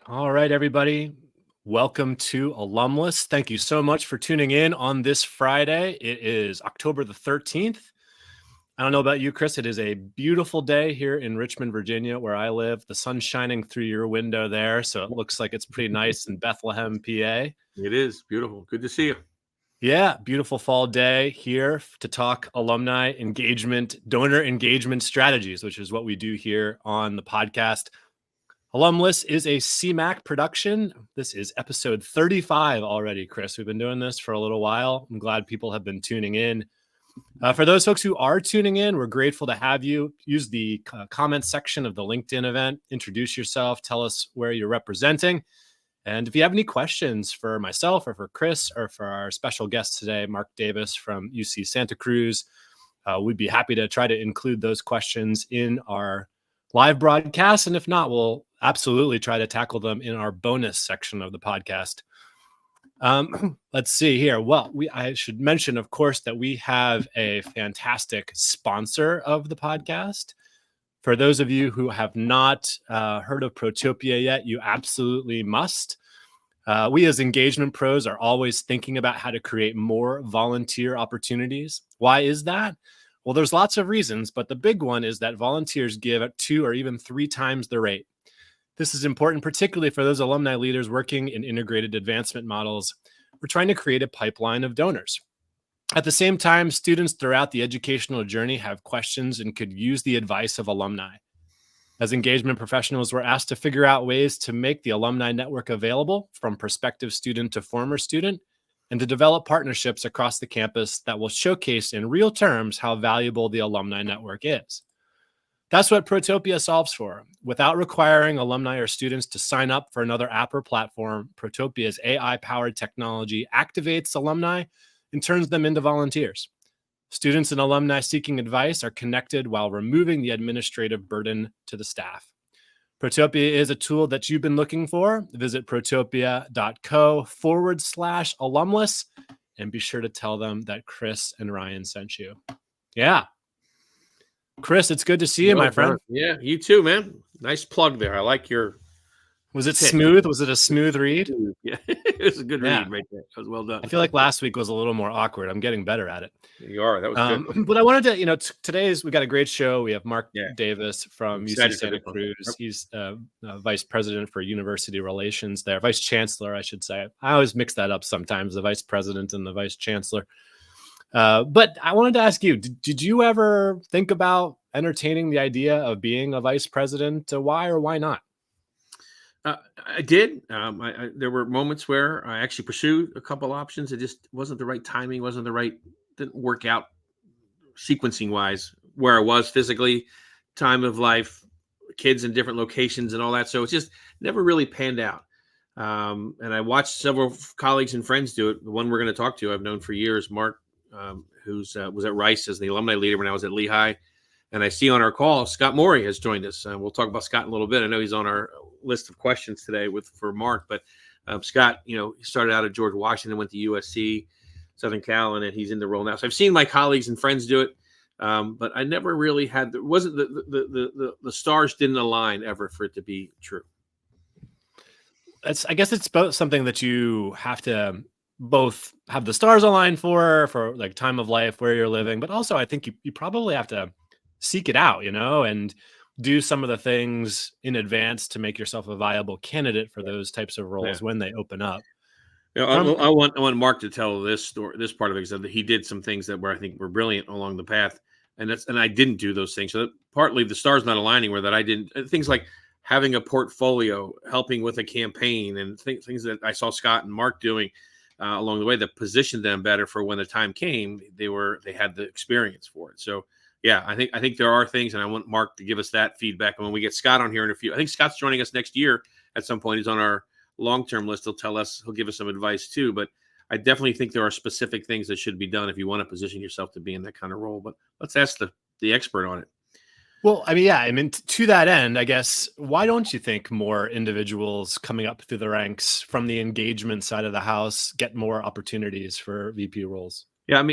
All right, everybody. Welcome to Alumless. Thank you so much for tuning in on this Friday. It is October the 13th. I don't know about you, Chris. It is a beautiful day here in Richmond, Virginia, where I live. The sun's shining through your window there, so it looks like it's pretty nice in Bethlehem, PA. It is beautiful. Good to see you. Yeah, beautiful fall day here to talk alumni engagement, donor engagement strategies, which is what we do here on the podcast. Alumless is a CMAC production. This is episode 35 already, Chris. We've been doing this for a little while. I'm glad people have been tuning in. For those folks who are tuning in, we're grateful to have you. Use the comment section of the LinkedIn event. Introduce yourself. Tell us where you're representing. And if you have any questions for myself or for Chris or for our special guest today, Mark Davis from UC Santa Cruz, we'd be happy to try to include those questions in our live broadcast. And if not, we'll absolutely try to tackle them in our bonus section of the podcast. Let's see here. Well, I should mention, of course, that we have a fantastic sponsor of the podcast. For those of you who have not heard of Protopia yet, you absolutely must. We as engagement pros are always thinking about how to create more volunteer opportunities. Why is that? Well, there's lots of reasons, but the big one is that volunteers give at 2 or even 3 times the rate. This is important, particularly for those alumni leaders working in integrated advancement models. We're trying to create a pipeline of donors. At the same time, students throughout the educational journey have questions and could use the advice of alumni. As engagement professionals, we're asked to figure out ways to make the alumni network available from prospective student to former student, and to develop partnerships across the campus that will showcase in real terms how valuable the alumni network is. That's what Protopia solves for. Without requiring alumni or students to sign up for another app or platform, Protopia's AI-powered technology activates alumni and turns them into volunteers. Students and alumni seeking advice are connected while removing the administrative burden to the staff. Protopia is a tool that you've been looking for. Visit protopia.co/alumless and be sure to tell them that Chris and Ryan sent you. Yeah. Chris, it's good to see you, my friend. Yeah, you too, man. Nice plug there. I like your... Was it smooth? Was it a smooth read? Yeah, it was a good read right there. That was well done. I feel like last week was a little more awkward. I'm getting better at it. You are. That was good. But I wanted to, we got a great show. We have Mark Davis from UC Santa Cruz. He's vice president for university relations there. Vice chancellor, I should say. I always mix that up sometimes, the vice president and the vice chancellor. But I wanted to ask you, did you ever think about entertaining the idea of being a vice president? Why or why not? I did. There were moments where I actually pursued a couple options. It just wasn't the right timing, didn't work out sequencing wise where I was physically, time of life, kids in different locations and all that. So it just never really panned out. And I watched several colleagues and friends do it. The one we're going to talk to, I've known for years, Mark, who's was at Rice as the alumni leader when I was at Lehigh. And I see on our call, Scott Morey has joined us. We'll talk about Scott in a little bit. I know he's on our list of questions today for Mark, but Scott, he started out at George Washington, went to USC, Southern Cal, and he's in the role now. So I've seen my colleagues and friends do it, but I never really had. The stars didn't align ever for it to be true. I guess it's both something that you have to both have the stars align for like time of life, where you're living, but also I think you probably have to seek it out, and do some of the things in advance to make yourself a viable candidate for those types of roles when they open up. I want Mark to tell this story, this part of it, because he did some things that I think were brilliant along the path, and I didn't do those things. So partly the stars not aligning were that I didn't, things like having a portfolio, helping with a campaign, and things that I saw Scott and Mark doing along the way that positioned them better for when the time came. They had the experience for it. So. Yeah, I think there are things, and I want Mark to give us that feedback. And when we get Scott on here in a few, I think Scott's joining us next year at some point. He's on our long-term list. He'll give us some advice too. But I definitely think there are specific things that should be done if you want to position yourself to be in that kind of role. But let's ask the expert on it. Well, to that end, I guess, why don't you think more individuals coming up through the ranks from the engagement side of the house get more opportunities for VP roles? Yeah,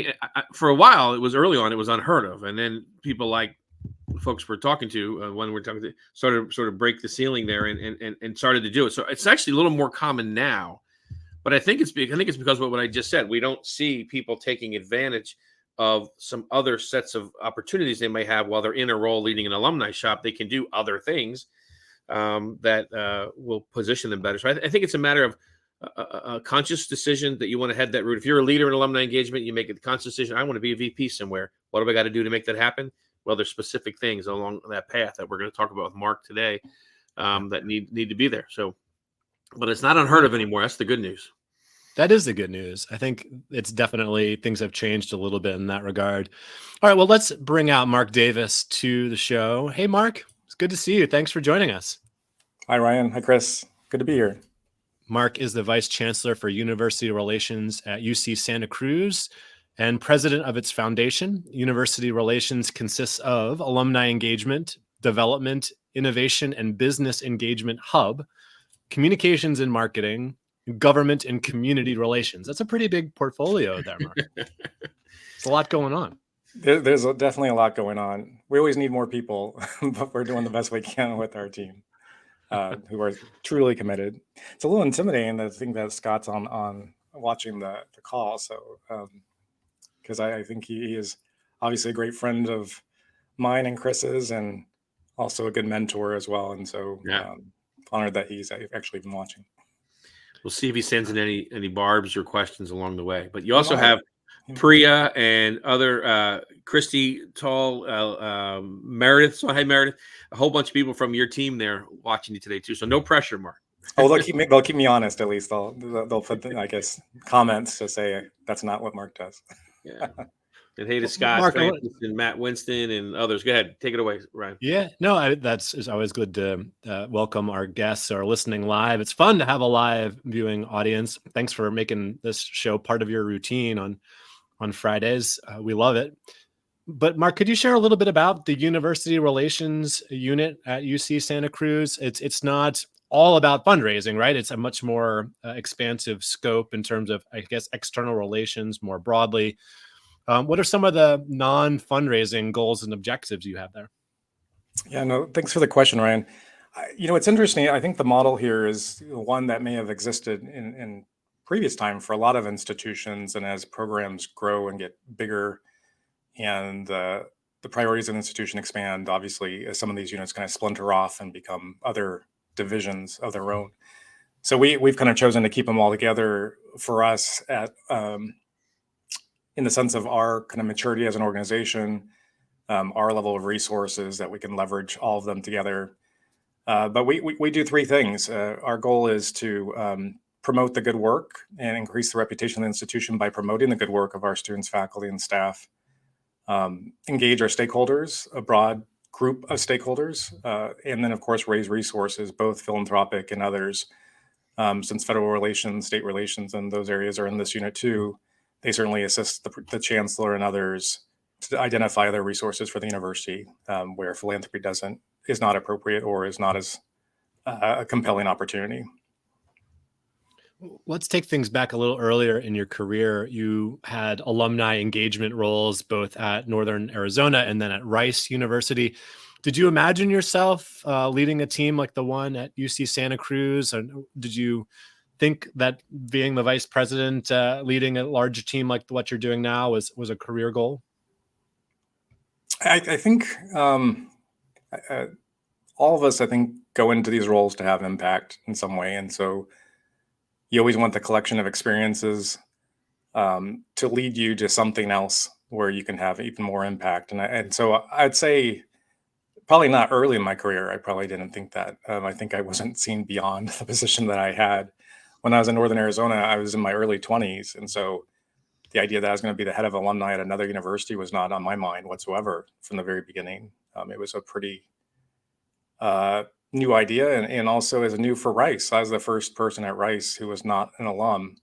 for a while, it was early on, it was unheard of. And then people like folks we're talking to, when we're talking to, sort of break the ceiling there and started to do it. So it's actually a little more common now, but I think it's because of what I just said. We don't see people taking advantage of some other sets of opportunities they may have while they're in a role leading an alumni shop. They can do other things that will position them better. So I think it's a matter of a conscious decision that you want to head that route. If you're a leader in alumni engagement, you make a conscious decision. I want to be a VP somewhere. What do I got to do to make that happen? Well, there's specific things along that path that we're going to talk about with Mark today that need to be there. So, but it's not unheard of anymore. That's the good news. That is the good news. I think it's definitely, things have changed a little bit in that regard. All right, well, let's bring out Mark Davis to the show. Hey, Mark, it's good to see you. Thanks for joining us. Hi, Ryan. Hi, Chris. Good to be here. Mark is the Vice Chancellor for University Relations at UC Santa Cruz and president of its foundation. University Relations consists of Alumni Engagement, Development, Innovation, and Business Engagement Hub, Communications and Marketing, Government and Community Relations. That's a pretty big portfolio there, Mark. It's a lot going on. There's definitely a lot going on. We always need more people, but we're doing the best we can with our team, who are truly committed. It's a little intimidating to think that Scott's on watching the call. So, because I think he is obviously a great friend of mine and Chris's, and also a good mentor as well. And so, honored that he's actually been watching. We'll see if he sends in any barbs or questions along the way. But you also have Priya and other Christy Tall, Meredith. So hey, Meredith, a whole bunch of people from your team there watching you today too. So no pressure, Mark. Oh, they'll keep me honest. At least they'll put, I guess, comments to say that's not what Mark does. Yeah. And hey to Scott, Mark, Francis, and Matt Winston and others. Go ahead, take it away, Ryan. Yeah, no, it's always good to welcome our guests who are listening live. It's fun to have a live viewing audience. Thanks for making this show part of your routine on Fridays. We love it. But Mark, could you share a little bit about the University Relations unit at UC Santa Cruz? It's not all about fundraising, right? It's a much more expansive scope in terms of, I guess, external relations more broadly. What are some of the non-fundraising goals and objectives you have there? Yeah, no, thanks for the question, Ryan. It's interesting. I think the model here is one that may have existed in previous time for a lot of institutions, and as programs grow and get bigger and the priorities of the institution expand, obviously, some of these units kind of splinter off and become other divisions of their own. So we've kind of chosen to keep them all together for us at in the sense of our kind of maturity as an organization, our level of resources that we can leverage all of them together. But we do three things. Our goal is to promote the good work and increase the reputation of the institution by promoting the good work of our students, faculty, and staff. Engage our stakeholders, a broad group of stakeholders, and then, of course, raise resources, both philanthropic and others. Since federal relations, state relations, and those areas are in this unit too, they certainly assist the chancellor and others to identify other resources for the university where philanthropy is not appropriate or is not as a compelling opportunity. Let's take things back a little earlier in your career. You had alumni engagement roles both at Northern Arizona and then at Rice University. Did you imagine yourself leading a team like the one at UC Santa Cruz? Or did you think that being the vice president, leading a larger team like what you're doing now was a career goal? I think all of us, go into these roles to have impact in some way. And so you always want the collection of experiences to lead you to something else where you can have even more impact. And so I'd say probably not early in my career. I probably didn't think that. I think I wasn't seen beyond the position that I had. When I was in Northern Arizona, I was in my early 20s. And so the idea that I was going to be the head of alumni at another university was not on my mind whatsoever from the very beginning. It was a pretty new idea. And also as a new for Rice, I was the first person at Rice who was not an alum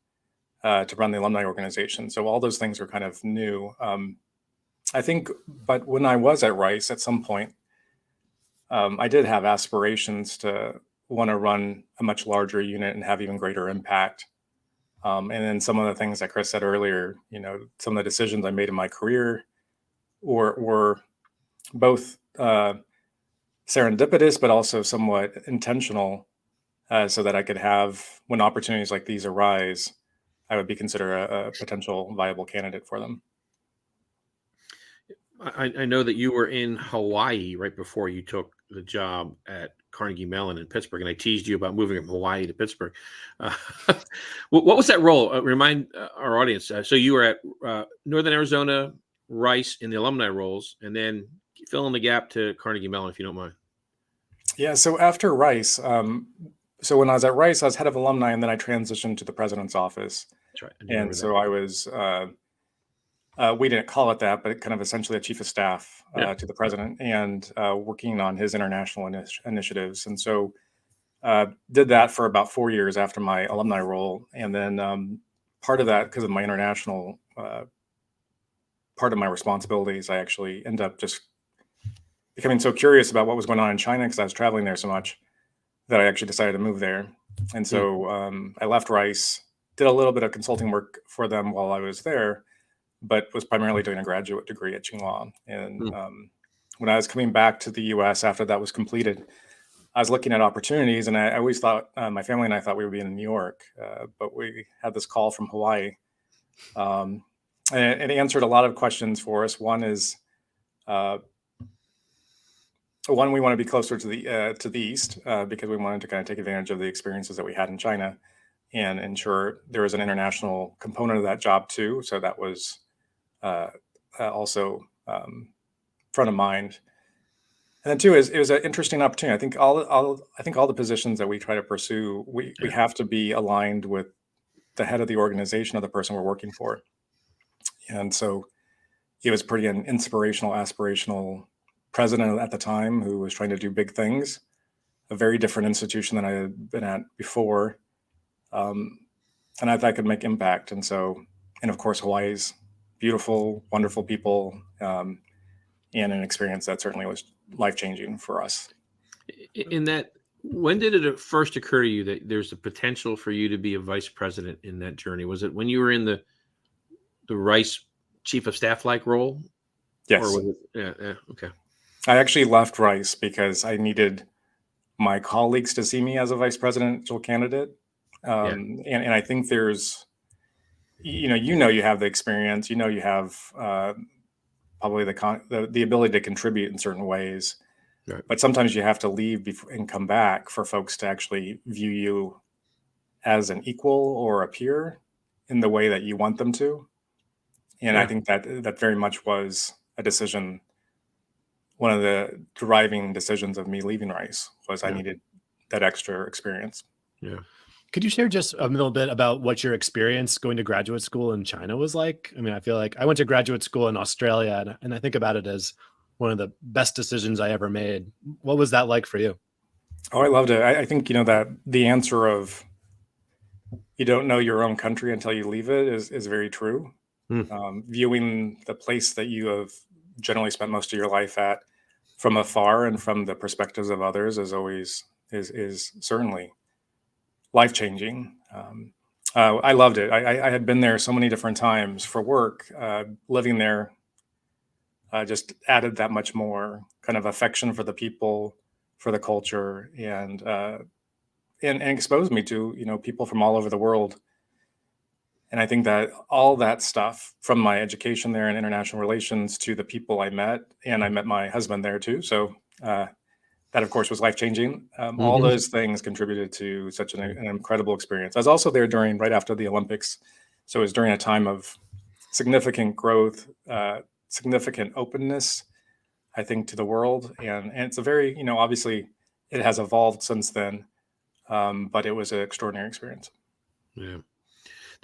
to run the alumni organization. So all those things were kind of new. But when I was at Rice at some point, I did have aspirations to want to run a much larger unit and have even greater impact. And then some of the things that Chris said earlier, some of the decisions I made in my career were both serendipitous, but also somewhat intentional, so that I could have, when opportunities like these arise, I would be considered a potential viable candidate for them. I know that you were in Hawaii right before you took the job at Carnegie Mellon in Pittsburgh, and I teased you about moving from Hawaii to Pittsburgh. Uh, what was that role? Remind our audience. So you were at Northern Arizona, Rice in the alumni roles, and then fill in the gap to Carnegie Mellon, if you don't mind. Yeah. So after Rice, so when I was at Rice, I was head of alumni, and then I transitioned to the president's office. That's right. I do And remember so that. I was, we didn't call it that, but kind of essentially a chief of staff Yeah. to the president, and working on his international initiatives. And so did that for about 4 years after my alumni role. And then part of that, because of my international part of my responsibilities, I actually ended up just becoming so curious about what was going on in China, because I was traveling there so much, that I actually decided to move there. And so I left Rice, did a little bit of consulting work for them while I was there, but was primarily doing a graduate degree at Tsinghua. And when I was coming back to the US after that was completed, I was looking at opportunities, and I always thought, my family and I thought we would be in New York, but we had this call from Hawaii. And it answered a lot of questions for us. One is, one, we want to be closer to the east, because we wanted to kind of take advantage of the experiences that we had in China and ensure there was an international component of that job too. So that was also front of mind. And then two is, it was an interesting opportunity. I think all the positions that we try to pursue, we have to be aligned with the head of the organization, of the person we're working for. And so he was pretty an inspirational, aspirational president at the time, who was trying to do big things, a very different institution than I had been at before. And I thought I could make impact. And so, and of course, Hawaii's beautiful, wonderful people, and an experience that certainly was life-changing for us. In that, when did it first occur to you that there's a potential for you to be a vice president in that journey? Was it when you were in the Rice chief of staff like role? Yes. Or was it, yeah, okay. I actually left Rice because I needed my colleagues to see me as a vice presidential candidate. And I think there's, you have the experience, you have probably the ability to contribute in certain ways, right. But sometimes you have to leave and come back for folks to actually view you as an equal or a peer in the way that you want them to. And I think that very much was a decision. One of the driving decisions of me leaving Rice was I needed that extra experience. Yeah. Could you share just a little bit about what your experience going to graduate school in China was like? I mean, I feel like I went to graduate school in Australia, and I think about it as one of the best decisions I ever made. What was that like for you? Oh, I loved it. I think, that the answer of you don't know your own country until you leave it is very true. Viewing the place that you have generally spent most of your life at from afar and from the perspectives of others is certainly life-changing. I loved it. I had been there so many different times for work. Living there just added that much more kind of affection for the people, for the culture, and exposed me to people from all over the world. And I think that all that stuff, from my education there in international relations to the people I met, and I met my husband there too. So that, of course, was life-changing. All those things contributed to such an incredible experience. I was also there right after the Olympics. So it was during a time of significant growth, significant openness, I think, to the world. And it's a very, obviously it has evolved since then, but it was an extraordinary experience. Yeah.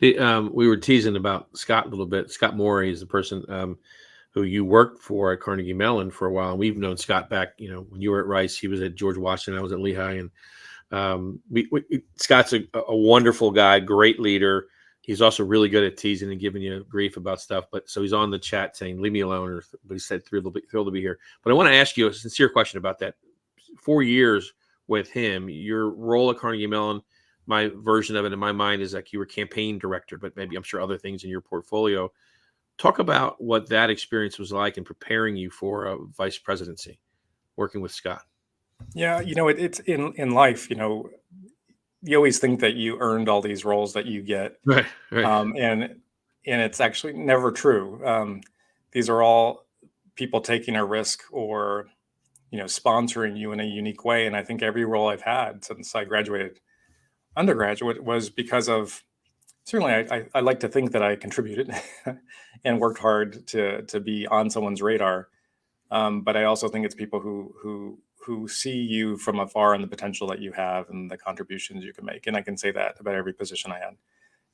We were teasing about Scott a little bit. Scott Morey is the person who you worked for at Carnegie Mellon for a while. And we've known Scott back, when you were at Rice, he was at George Washington, I was at Lehigh. And Scott's a wonderful guy, great leader. He's also really good at teasing and giving you grief about stuff. So he's on the chat saying, leave me alone. But he said, thrilled to be here. But I want to ask you a sincere question about that. 4 years with him, your role at Carnegie Mellon, my version of it in my mind is like you were campaign director, but maybe I'm sure other things in your portfolio. Talk about what that experience was like in preparing you for a vice presidency, working with Scott. Yeah, it's in life, you always think that you earned all these roles that you get. Right, right. And it's actually never true. These are all people taking a risk or sponsoring you in a unique way. And I think every role I've had since I graduated undergraduate was because of, certainly I like to think that I contributed and worked hard to be on someone's radar. But I also think it's people who see you from afar and the potential that you have and the contributions you can make. And I can say that about every position I had.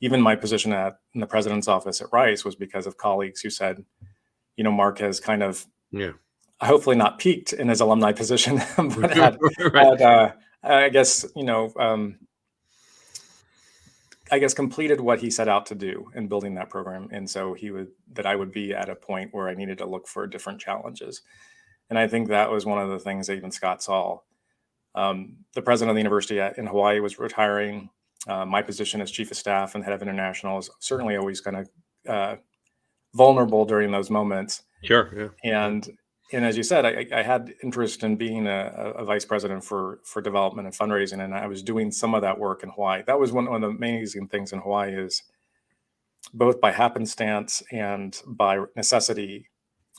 Even my position in the president's office at Rice was because of colleagues who said, Mark has kind of, hopefully not peaked in his alumni position, but I guess, completed what he set out to do in building that program. And so I would be at a point where I needed to look for different challenges. And I think that was one of the things that even Scott saw. The president of the university in Hawaii was retiring. My position as chief of staff and head of international is certainly always kind of vulnerable during those moments. Sure. Yeah. And as you said, I had interest in being a vice president for development and fundraising, and I was doing some of that work in Hawaii. That was one of the amazing things in Hawaii is both by happenstance and by necessity,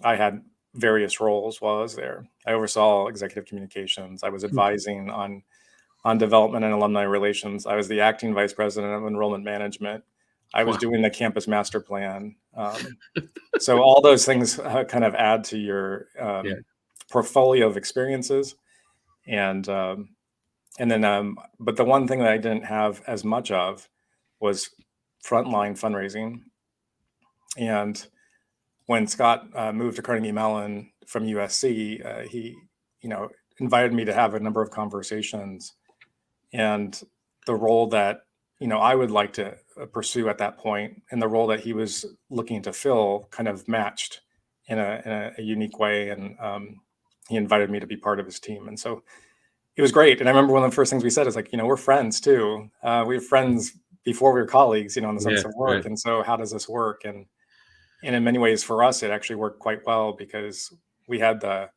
I had various roles while I was there. I oversaw executive communications. I was advising on development and alumni relations. I was the acting vice president of enrollment management. I was doing the campus master plan. So all those things kind of add to your portfolio of experiences. And then, but the one thing that I didn't have as much of was frontline fundraising. And when Scott moved to Carnegie Mellon from USC, he, invited me to have a number of conversations, and the role that, I would like to pursue at that point, and the role that he was looking to fill kind of matched in a unique way. And he invited me to be part of his team. And so it was great. And I remember one of the first things we said is like, we're friends too. We were friends before we were colleagues, in the sense of work. Right. And so how does this work? And in many ways for us, it actually worked quite well because we had the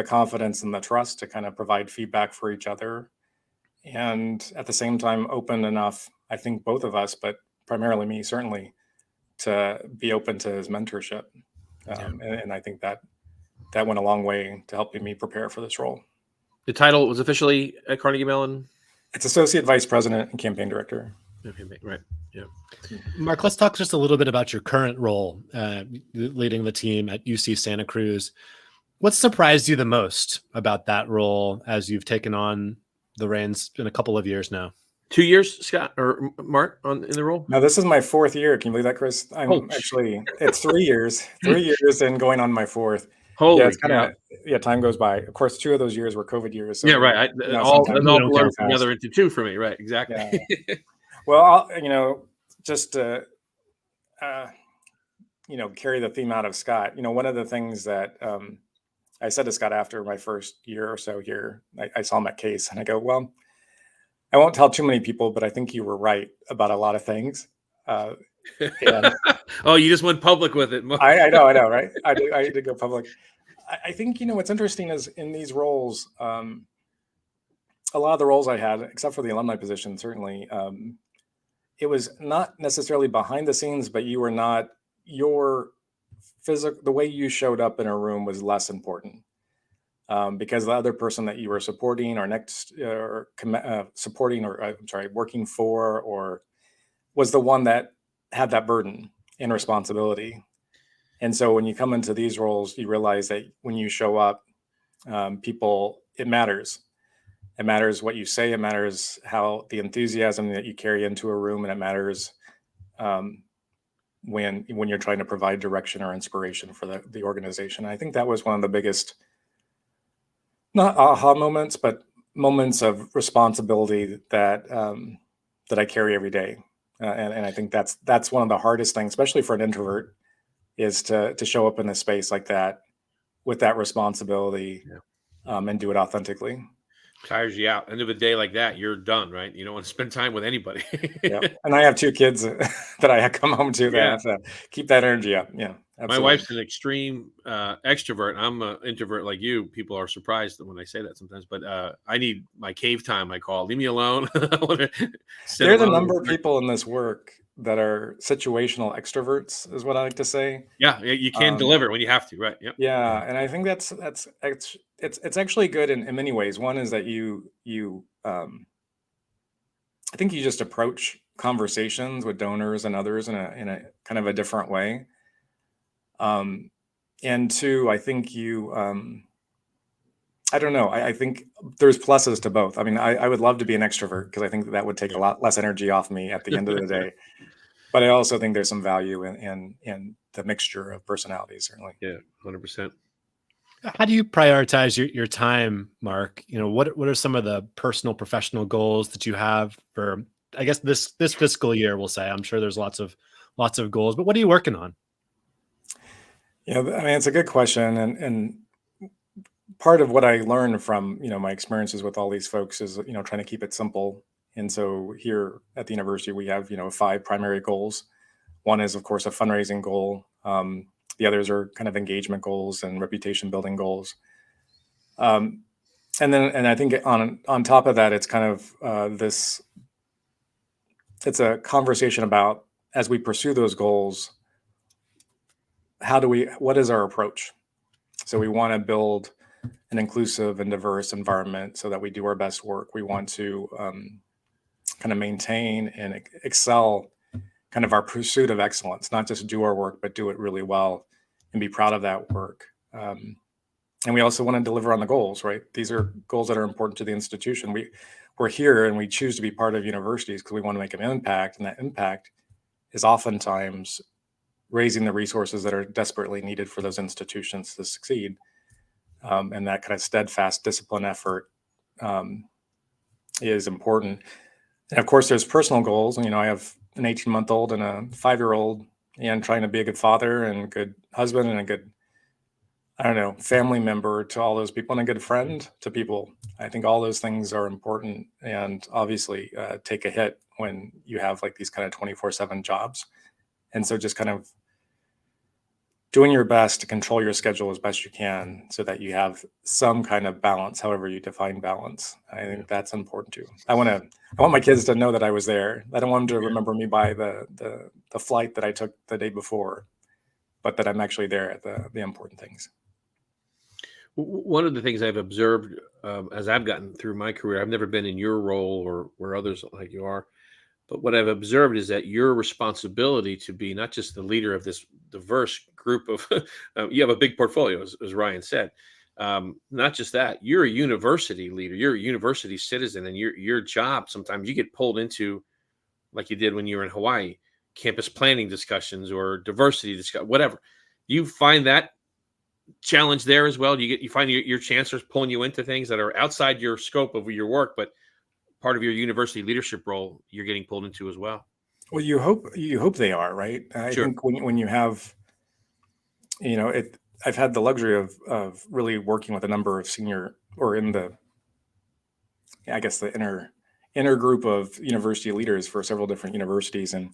confidence and the trust to kind of provide feedback for each other. And at the same time, open enough, I think both of us, but primarily me, certainly, to be open to his mentorship. And I think that went a long way to helping me prepare for this role. The title was officially at Carnegie Mellon? It's Associate Vice President and Campaign Director. Okay, right. Yeah. Mark, let's talk just a little bit about your current role, leading the team at UC Santa Cruz. What surprised you the most about that role as you've taken on the reins in a couple of years now? 2 years, Scott or Mark, in the role? No, this is my fourth year. Can you believe that, Chris? It's 3 years. 3 years and going on my fourth. Holy, it's kind of time goes by. Of course, 2 of those years were COVID years. So, right. All blurs together into 2 for me. Right, exactly. Yeah. Well, just to carry the theme out of Scott. One of the things that I said to Scott after my first year or so here, I saw him at Case, and I go, well, I won't tell too many people, but I think you were right about a lot of things. Oh, you just went public with it. I know, right? I did go public. I think, what's interesting is in these roles, a lot of the roles I had, except for the alumni position, certainly, it was not necessarily behind the scenes, but you were not, your physical, the way you showed up in a room was less important. Because the other person that you were supporting or working for, or was the one that had that burden and responsibility. And so when you come into these roles, you realize that when you show up, it matters. It matters what you say. It matters how the enthusiasm that you carry into a room, and it matters when you're trying to provide direction or inspiration for the organization. And I think that was one of the biggest, not aha moments, but moments of responsibility that I carry every day. And I think that's one of the hardest things, especially for an introvert, is to show up in a space like that with that responsibility, and do it authentically. Tires you out. End of a day like that, you're done, right? You don't want to spend time with anybody. Yeah. And I have 2 kids that I come home to that Yeah. have to keep that energy up. Yeah, My absolutely. wife's an extreme extrovert. I'm an introvert like you. People are surprised when I say that sometimes, but I need my cave time. I call. Leave me alone. I want to sit There's a alone. number of people in this work that are situational extroverts, is what I like to say. Yeah, you can Um, deliver when you have to, right? Yep. yeah, and I think it's actually good in many ways. One is that I think you just approach conversations with donors and others in a kind of a different way. And 2, I think I don't know. I think there's pluses to both. I mean, I would love to be an extrovert because I think that would take a lot less energy off me at the end of the day. But I also think there's some value in the mixture of personalities, certainly. Yeah, 100%. How do you prioritize your time, Mark? What are some of the personal, professional goals that you have for, I guess, this fiscal year? We'll say. I'm sure there's lots of goals, but what are you working on? Yeah, I mean, it's a good question, and part of what I learned from my experiences with all these folks is trying to keep it simple. And so here at the university, we have 5 primary goals. One is, of course, a fundraising goal. The others are kind of engagement goals and reputation building goals. And I think on top of that, it's kind of it's a conversation about, as we pursue those goals, what is our approach? So we want to build an inclusive and diverse environment so that we do our best work. We want to kind of maintain and excel kind of our pursuit of excellence, not just do our work, but do it really well and be proud of that work. And we also want to deliver on the goals, right? These are goals that are important to the institution. We're here and we choose to be part of universities because we want to make an impact, and that impact is oftentimes raising the resources that are desperately needed for those institutions to succeed. And that kind of steadfast discipline effort is important. And of course, there's personal goals. And, I have an 18-month-old and a 5-year-old, and trying to be a good father and good husband and a good, family member to all those people, and a good friend to people. I think all those things are important, and obviously take a hit when you have like these kind of 24/7 jobs. And so just kind of doing your best to control your schedule as best you can so that you have some kind of balance, however you define balance. I think that's important too. I want my kids to know that I was there. I don't want them to remember me by the flight that I took the day before, but that I'm actually there at the important things. One of the things I've observed as I've gotten through my career, I've never been in your role or where others like you are, but what I've observed is that your responsibility to be not just the leader of this diverse group of, you have a big portfolio, as Ryan said. Not just that, you're a university leader, you're a university citizen, and your job, sometimes you get pulled into, like you did when you were in Hawaii, campus planning discussions or diversity discussion, whatever. You find that challenge there as well? You find your chancellors pulling you into things that are outside your scope of your work, but part of your university leadership role you're getting pulled into as well? Well, you hope they are, right? I Sure. think when you have, I've had the luxury of really working with a number of senior, or in the, I guess, the inner group of university leaders for several different universities, and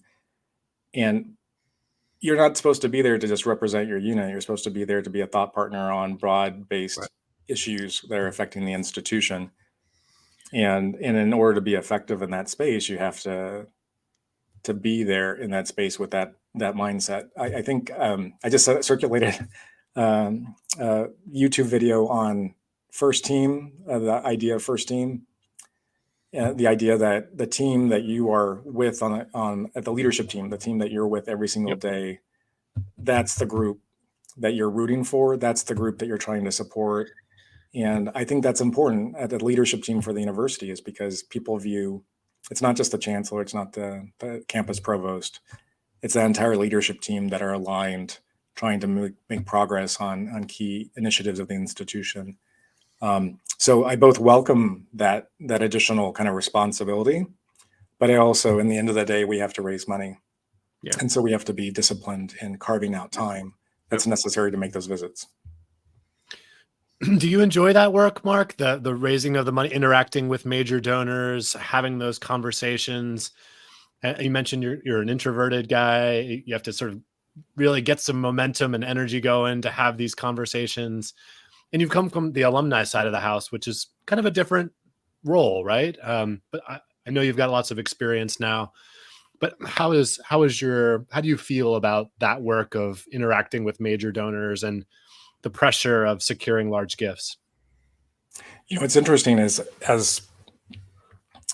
you're not supposed to be there to just represent your unit. You're supposed to be there to be a thought partner on broad-based Right. issues that are affecting the institution. And in order to be effective in that space, you have to be there in that space with that mindset. I think I just circulated a YouTube video on first team, the idea of first team, the idea that the team that you are with at the leadership team, the team that you're with every single Yep. day, that's the group that you're rooting for. That's the group that you're trying to support. And I think that's important at the leadership team for the university, is because people view, it's not just the chancellor, it's not the campus provost, it's the entire leadership team that are aligned, trying to make progress on key initiatives of the institution. So I both welcome that additional kind of responsibility, but I also, in the end of the day, we have to raise money. Yeah. And so we have to be disciplined in carving out time that's necessary to make those visits. Do you enjoy that work, Mark? The raising of the money, interacting with major donors, having those conversations? You mentioned you're an introverted guy. You have to sort of really get some momentum and energy going to have these conversations. And you've come from the alumni side of the house, which is kind of a different role, right? But I know you've got lots of experience now. But how do you feel about that work of interacting with major donors and the pressure of securing large gifts? What's interesting is as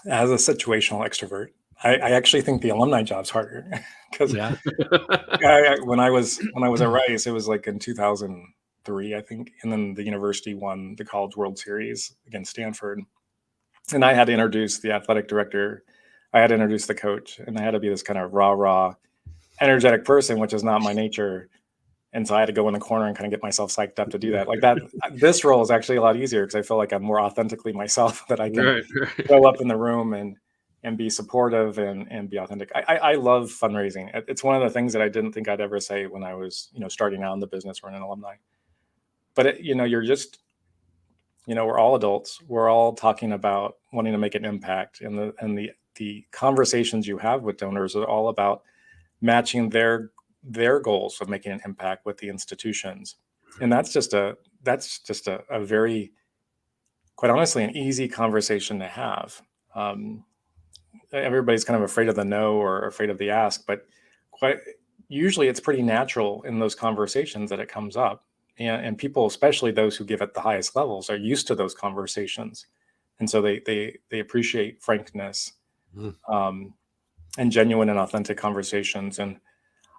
a situational extrovert, I actually think the alumni job's harder because Yeah. when I was at Rice, it was like in 2003, I think, and then the university won the College World Series against Stanford, and I had to introduce the athletic director, I had to introduce the coach, and I had to be this kind of rah, energetic person, which is not my nature. And so I had to go in the corner and kind of get myself psyched up to do that. Like that, this role is actually a lot easier because I feel like I'm more authentically myself, that I can go up in the room and be supportive and be authentic. I love fundraising. It's one of the things that I didn't think I'd ever say when I was, starting out in the business or in an alumni. But you're just, we're all adults. We're all talking about wanting to make an impact, and the conversations you have with donors are all about matching their goals of making an impact with the institutions. And that's just a very, quite honestly, an easy conversation to have. Everybody's kind of afraid of the no or afraid of the ask, but quite usually it's pretty natural in those conversations that it comes up. And people, especially those who give at the highest levels, are used to those conversations. And so they appreciate frankness, and genuine and authentic conversations. And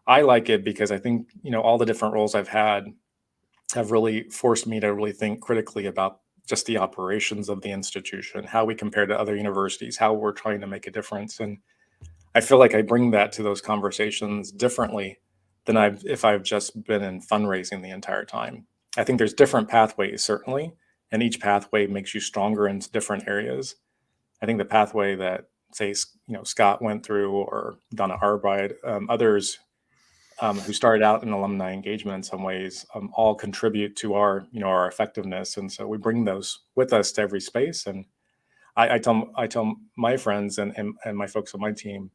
I like it because I think, all the different roles I've had have really forced me to really think critically about just the operations of the institution, how we compare to other universities, how we're trying to make a difference. And I feel like I bring that to those conversations differently than if I've just been in fundraising the entire time. I think there's different pathways, certainly, and each pathway makes you stronger in different areas. I think the pathway that, say, Scott went through, or Donna Arbride, others who started out in alumni engagement in some ways, all contribute to our effectiveness. And so we bring those with us to every space. And I tell my friends and my folks on my team,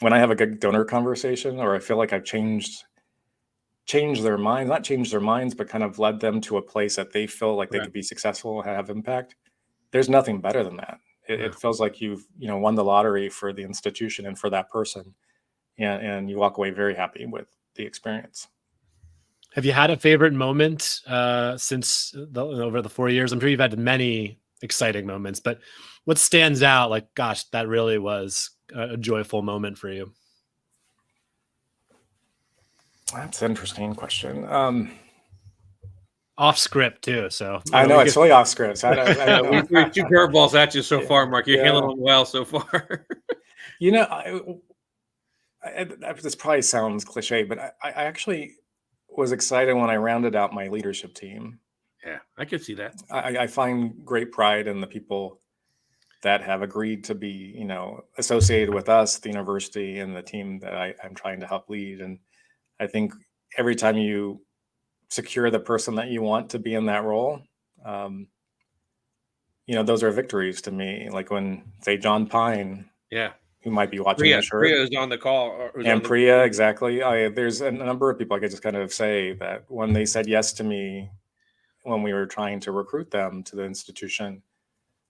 when I have a good donor conversation, or I feel like I've changed their minds, not changed their minds, but kind of led them to a place that they feel like they could be successful and have impact, there's nothing better than that. It feels like you've won the lottery for the institution and for that person. And you walk away very happy with the experience. Have you had a favorite moment since over the 4 years? I'm sure you've had many exciting moments, but what stands out? Like, gosh, that really was a joyful moment for you. That's an interesting question. Off script too, so I know it's really off script. We threw two curveballs at you so far, Mark. You're handling them well so far. This probably sounds cliche, but I actually was excited when I rounded out my leadership team. Yeah, I could see that. I find great pride in the people that have agreed to be, associated with us, the university, and the team that I'm trying to help lead. And I think every time you secure the person that you want to be in that role, those are victories to me. Like when, say, John Pine, who might be watching the show. Priya is on the call. Priya, exactly. There's a number of people I could just kind of say that when they said yes to me, when we were trying to recruit them to the institution,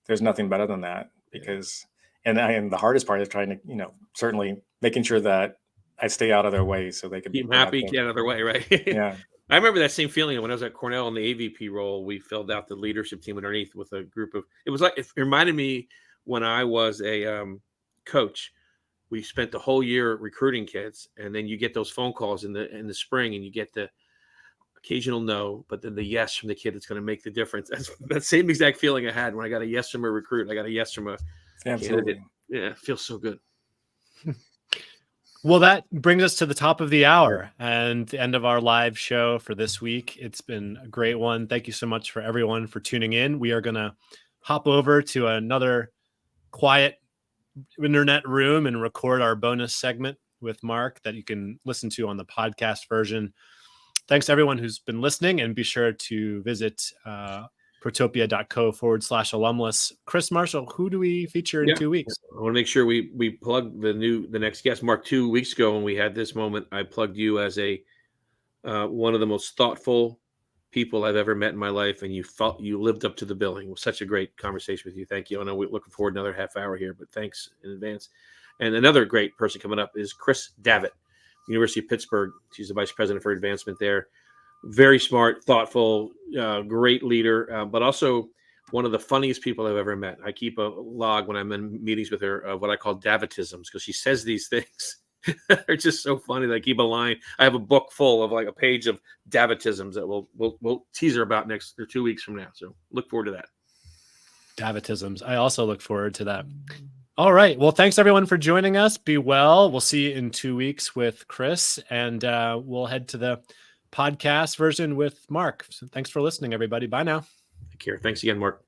there's nothing better than that. Because, and the hardest part is trying to, certainly making sure that I stay out of their way so they can keep them happy, get out of their way, right? Yeah. I remember that same feeling when I was at Cornell in the AVP role. We filled out the leadership team underneath with a group of, it reminded me when I was a coach. We spent the whole year recruiting kids, and then you get those phone calls in the spring, and you get the occasional no, but then the yes from the kid that's going to make the difference. That's that same exact feeling I had when I got a yes from a recruit. I got a yes from a candidate. Yeah, it feels so good. Well, that brings us to the top of the hour and the end of our live show for this week. It's been a great one. Thank you so much for everyone for tuning in. We are going to hop over to another quiet internet room and record our bonus segment with Mark that you can listen to on the podcast version thanks to everyone who's been listening, and be sure to visit protopia.co/alumless. Chris Marshall, who do we feature in 2 weeks? I want to make sure we plug the next guest. Mark, 2 weeks ago when we had this moment, I plugged you as one of the most thoughtful people I've ever met in my life, and you lived up to the billing. It was such a great conversation with you. Thank you. I know we're looking forward to another half hour here, but thanks in advance. And another great person coming up is Chris Davitt, University of Pittsburgh. She's the vice president for advancement there. Very smart, thoughtful, great leader, but also one of the funniest people I've ever met. I keep a log when I'm in meetings with her of what I call Davitisms, because she says these things. They're just so funny. They keep a line. I have a book full of like a page of Davitisms that we'll tease her about next or 2 weeks from now. So look forward to that. Davitisms. I also look forward to that. All right. Well, thanks everyone for joining us. Be well. We'll see you in 2 weeks with Chris, and we'll head to the podcast version with Mark. So thanks for listening, everybody. Bye now. Take care. Thanks again, Mark.